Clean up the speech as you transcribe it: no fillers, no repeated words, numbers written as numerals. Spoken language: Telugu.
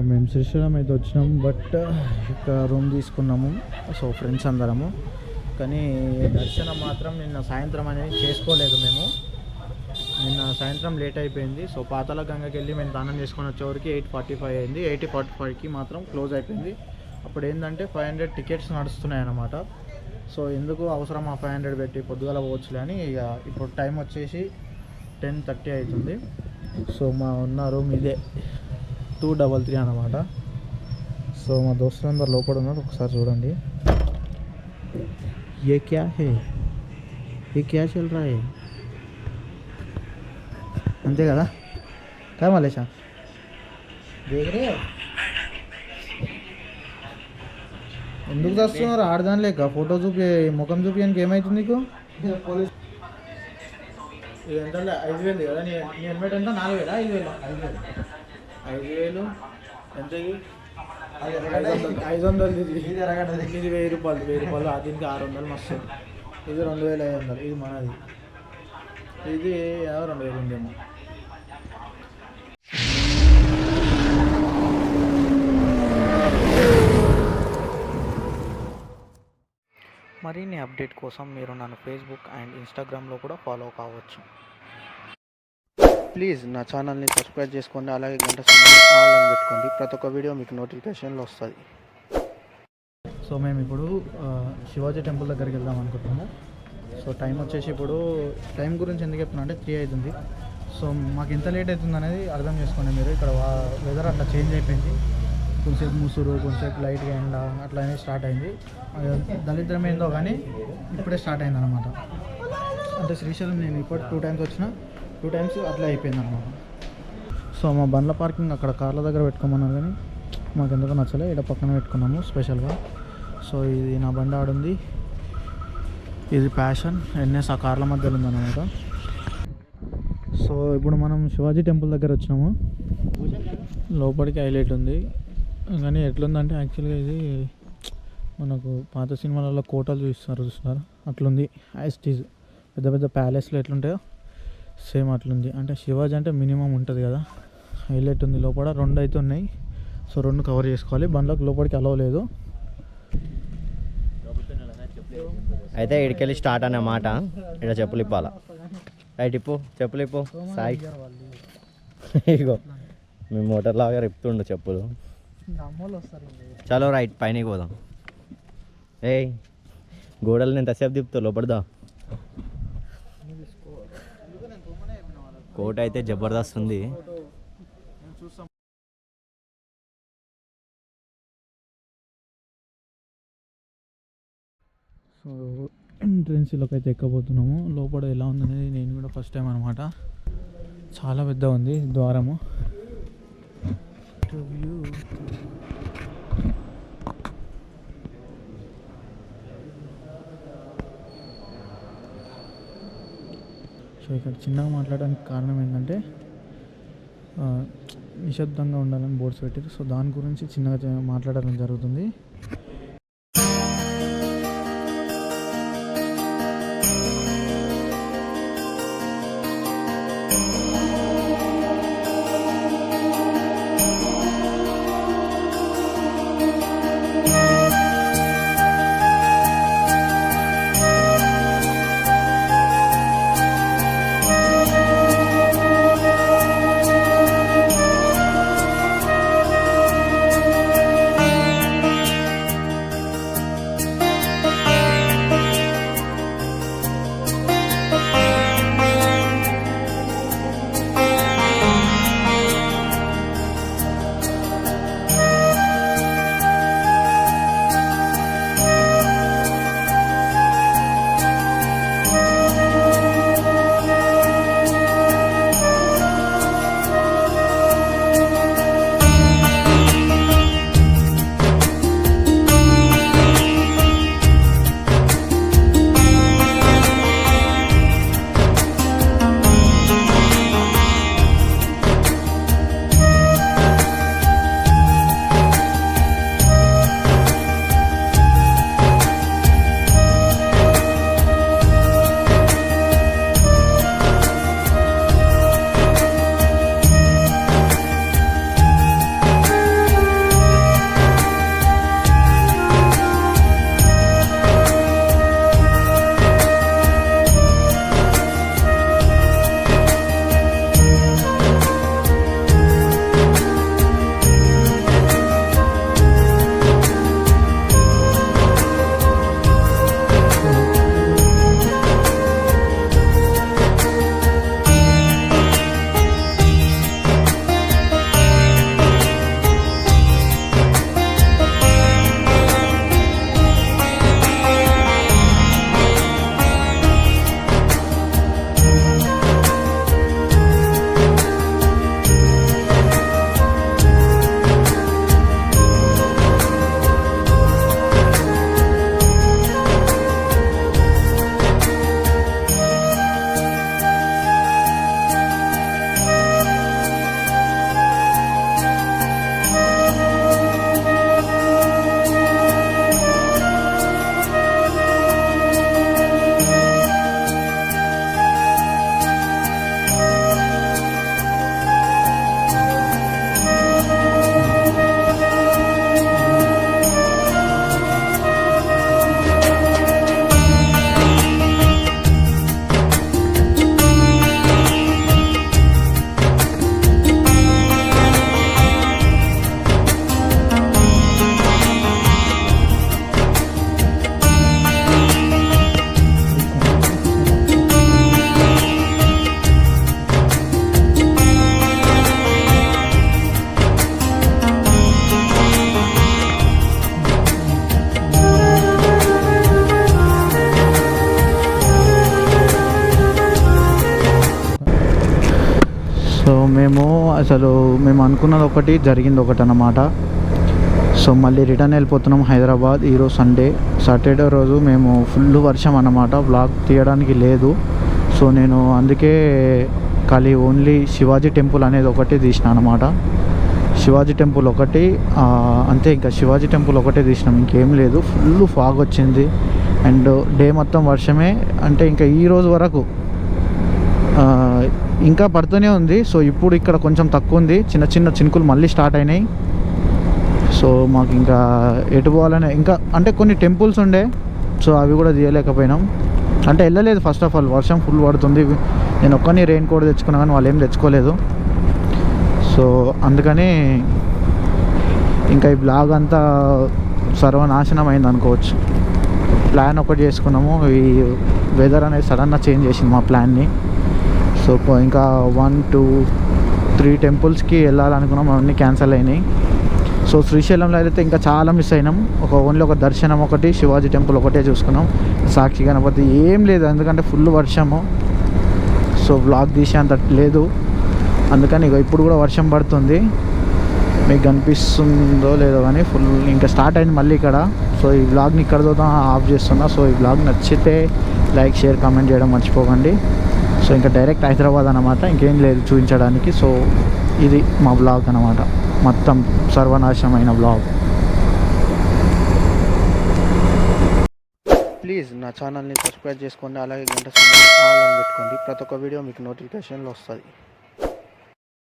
మేము శ్రీశైలం అయితే వచ్చినాము, బట్ ఇక రూమ్ తీసుకున్నాము. సో ఫ్రెండ్స్ అందరము, కానీ దర్శనం మాత్రం నిన్న సాయంత్రం అనేది చేసుకోలేదు. మేము నిన్న సాయంత్రం లేట్ అయిపోయింది. సో పాతాళ గంగకి వెళ్ళి మేము దానం చేసుకొని వచ్చేవరకు 8:45 అయింది. 8:45కి మాత్రం క్లోజ్ అయిపోయింది. అప్పుడు ఏంటంటే 500 టికెట్స్ నడుస్తున్నాయి అన్నమాట. సో ఎందుకు అవసరం ఆ 500 పెట్టి, పొద్దుగాల పోవచ్చులే అని ఇక ఇప్పుడు టైం వచ్చేసి 10:30 అవుతుంది. సో మా ఉన్న రూమ్ ఇదే 233 అన్నమాట. సో మా దోస్తులందరూ లోపల ఉన్నారు, ఒకసారి చూడండి. ఏ క్యా హే, ఏ క్యా చల్ రా హే, అంతే కదా కా మలేషా దేగరే. ఎందుకు చేస్తున్నారు ఆడదాని లేక? ఫోటో చూపి ముఖం చూపించడానికి ఏమవుతుంది నీకు? ఇది ఎంత 5,000 కదా నీ హెల్మెట్ ఎంత? 4,000 5,000? 5,000 ఎంత? 500. ఇది 1,000 రూపాయలు. 1,000 దీనికి 600 మస్తు. ఇది 2,500. ఇది మనది. ఇది 2,000 ఉందేమో. మరిన్ని అప్డేట్ కోసం మీరు నన్ను ఫేస్బుక్ అండ్ ఇన్స్టాగ్రామ్లో కూడా ఫాలో కావచ్చు. ప్లీజ్ నా ఛానల్ని సబ్స్క్రైబ్ చేసుకోండి, అలాగే గంట సింబల్ ఆల్ అని పెట్టుకోండి. ప్రతి ఒక్క వీడియో మీకు నోటిఫికేషన్లో వస్తుంది. సో మేము ఇప్పుడు శివాజీ టెంపుల్ దగ్గరికి వెళ్దాం అనుకుంటున్నాము. సో టైం వచ్చేసి ఇప్పుడు టైం గురించి ఎందుకు చెప్తున్నా అంటే 3 అవుతుంది. సో మాకు ఎంత లేట్ అవుతుంది అనేది అర్థం చేసుకోండి మీరు. ఇక్కడ వెదర్ అట్లా చేంజ్ అయిపోయింది. కొంచెంసేపు ముసురు, కొంచెంసేపు లైట్గా ఎండ అట్లా అనేది స్టార్ట్ అయింది. దళిద్రం ఏందో కానీ ఇప్పుడే స్టార్ట్ అయింది అనమాట. అంటే శ్రీశైలం నేను ఇప్పుడు 2 టైమ్స్ వచ్చిన, 2 టైమ్స్ అట్లా అయిపోయింది అనమాట. సో మా బండ్ల పార్కింగ్ అక్కడ కార్ల దగ్గర పెట్టుకోమన్నారు, కానీ మాకు ఎందుకు నచ్చలే, ఇక్కడ పక్కన పెట్టుకున్నాము స్పెషల్గా. సో ఇది నా బండి ఆడుంది, ఇది ప్యాషన్ ఎన్ఎస్ ఆ కార్ల మధ్యలో ఉందన్నమాట. సో ఇప్పుడు మనం శివాజీ టెంపుల్ దగ్గర వచ్చినాము. లోపలికి హైలైట్ ఉంది, కానీ ఎట్లుందంటే యాక్చువల్గా ఇది మనకు పాత సినిమాలలో కోటలు చూస్తున్నారు అట్లుంది. యాస్టీజ్ పెద్ద పెద్ద ప్యాలెస్లో ఎట్లుంటాయో సేమ్ అట్లుంది. అంటే శివాజీ అంటే మినిమం ఉంటుంది కదా, హైలైట్ ఉంది. లోపల 2 అయితే ఉన్నాయి. సో 2 కవర్ చేసుకోవాలి. బండ్లకు లోపలికి అలవ్ లేదు. అయితే ఇక్కడికెళ్ళి స్టార్ట్ అన్నమాట. ఇక్కడ చెప్పులు ఇప్పాలా, రైట్ ఇప్పు, చెప్పులు ఇప్పు సాయి. ఇగో మీ మోటార్ లాగా ఇప్పుతుండు చెప్పులు. చలో రైట్ పైనకి పోదాం. ఏయ్ గోడలు ఎంతసేపు తిప్పుతావు, లోపడదా. కోట అయితే జబర్దస్త్ ఉంది. సో ఎంట్రెన్స్లోకి అయితే ఎక్కబోతున్నాము. లోపల ఎలా ఉందనేది నేను కూడా ఫస్ట్ టైం అనమాట. చాలా పెద్ద ఉంది ద్వారము. సో ఇక్కడ చిన్నగా మాట్లాడడానికి కారణం ఏంటంటే నిశ్శబ్దంగా ఉండాలని బోర్డ్స్ పెట్టారు. సో దాని గురించి చిన్నగా మాట్లాడడం జరుగుతుంది. మేము అనుకున్నది ఒకటి, జరిగింది ఒకటి అన్నమాట. సో మళ్ళీ రిటర్న్ వెళ్ళిపోతున్నాం హైదరాబాద్. ఈరోజు సాటర్డే రోజు మేము ఫుల్ వర్షం అన్నమాట, బ్లాగ్ తీయడానికి లేదు. సో నేను అందుకే ఖాళీ ఓన్లీ శివాజీ టెంపుల్ అనేది ఒకటి తీసిన అనమాట. శివాజీ టెంపుల్ ఒకటి అంతే, ఇంకా శివాజీ టెంపుల్ ఒకటే తీసినాం, ఇంకేం లేదు. ఫుల్ ఫాగ్ వచ్చింది అండ్ డే మొత్తం వర్షమే. అంటే ఇంకా ఈ రోజు వరకు ఇంకా పడుతూనే ఉంది. సో ఇప్పుడు ఇక్కడ కొంచెం తక్కువ ఉంది, చిన్న చిన్న చినుకులు మళ్ళీ స్టార్ట్ అయినాయి. సో మాకు ఇంకా ఎటు పోవాలని, ఇంకా అంటే కొన్ని టెంపుల్స్ ఉండే, సో అవి కూడా తీయలేకపోయినాం. అంటే వెళ్ళలేదు ఫస్ట్ ఆఫ్ ఆల్, వర్షం ఫుల్ పడుతుంది. నేను ఒక్కని రెయిన్ కోట్ తెచ్చుకున్నా కానీ వాళ్ళు ఏం తెచ్చుకోలేదు. సో అందుకని ఇంకా ఈ బ్లాగ్ అంతా సర్వనాశనం అయింది అనుకోవచ్చు. ప్లాన్ ఒకటి చేసుకున్నాము, ఈ వెదర్ అనేది సడన్గా చేంజ్ చేసింది మా ప్లాన్ని. సో ఇంకా 1, 2, 3 టెంపుల్స్కి వెళ్ళాలనుకున్నాం, అవన్నీ క్యాన్సిల్ అయినాయి. సో శ్రీశైలంలో అయితే ఇంకా చాలా మిస్ అయినాం. ఓన్లీ ఒక దర్శనం ఒకటి, శివాజీ టెంపుల్ ఒకటే చూసుకున్నాం. సాక్షి గణపతి ఏం లేదు, ఎందుకంటే ఫుల్ వర్షము. సో బ్లాగ్ తీసేంత లేదు, అందుకని ఇప్పుడు కూడా వర్షం పడుతుంది. మీకు కనిపిస్తుందో లేదో కానీ ఫుల్ ఇంకా స్టార్ట్ అయింది మళ్ళీ ఇక్కడ. సో ఈ బ్లాగ్ని ఇక్కడతో ఆఫ్ చేస్తున్నా. సో ఈ బ్లాగ్ నచ్చితే లైక్, షేర్, కామెంట్ చేయడం మర్చిపోకండి. సో ఇంకా డైరెక్ట్ హైదరాబాద్ అన్నమాట, ఇంకేం లేదు చూపించడానికి. సో ఇది మా బ్లాగ్ అన్నమాట, మొత్తం సర్వనాశనమైన బ్లాగ్. ప్లీజ్ నా ఛానల్ని సబ్స్క్రైబ్ చేసుకోండి, అలాగే గంట సింబల్ ఆల్ అని పెట్టుకోండి. ప్రతి ఒక్క వీడియో మీకు నోటిఫికేషన్లో వస్తుంది.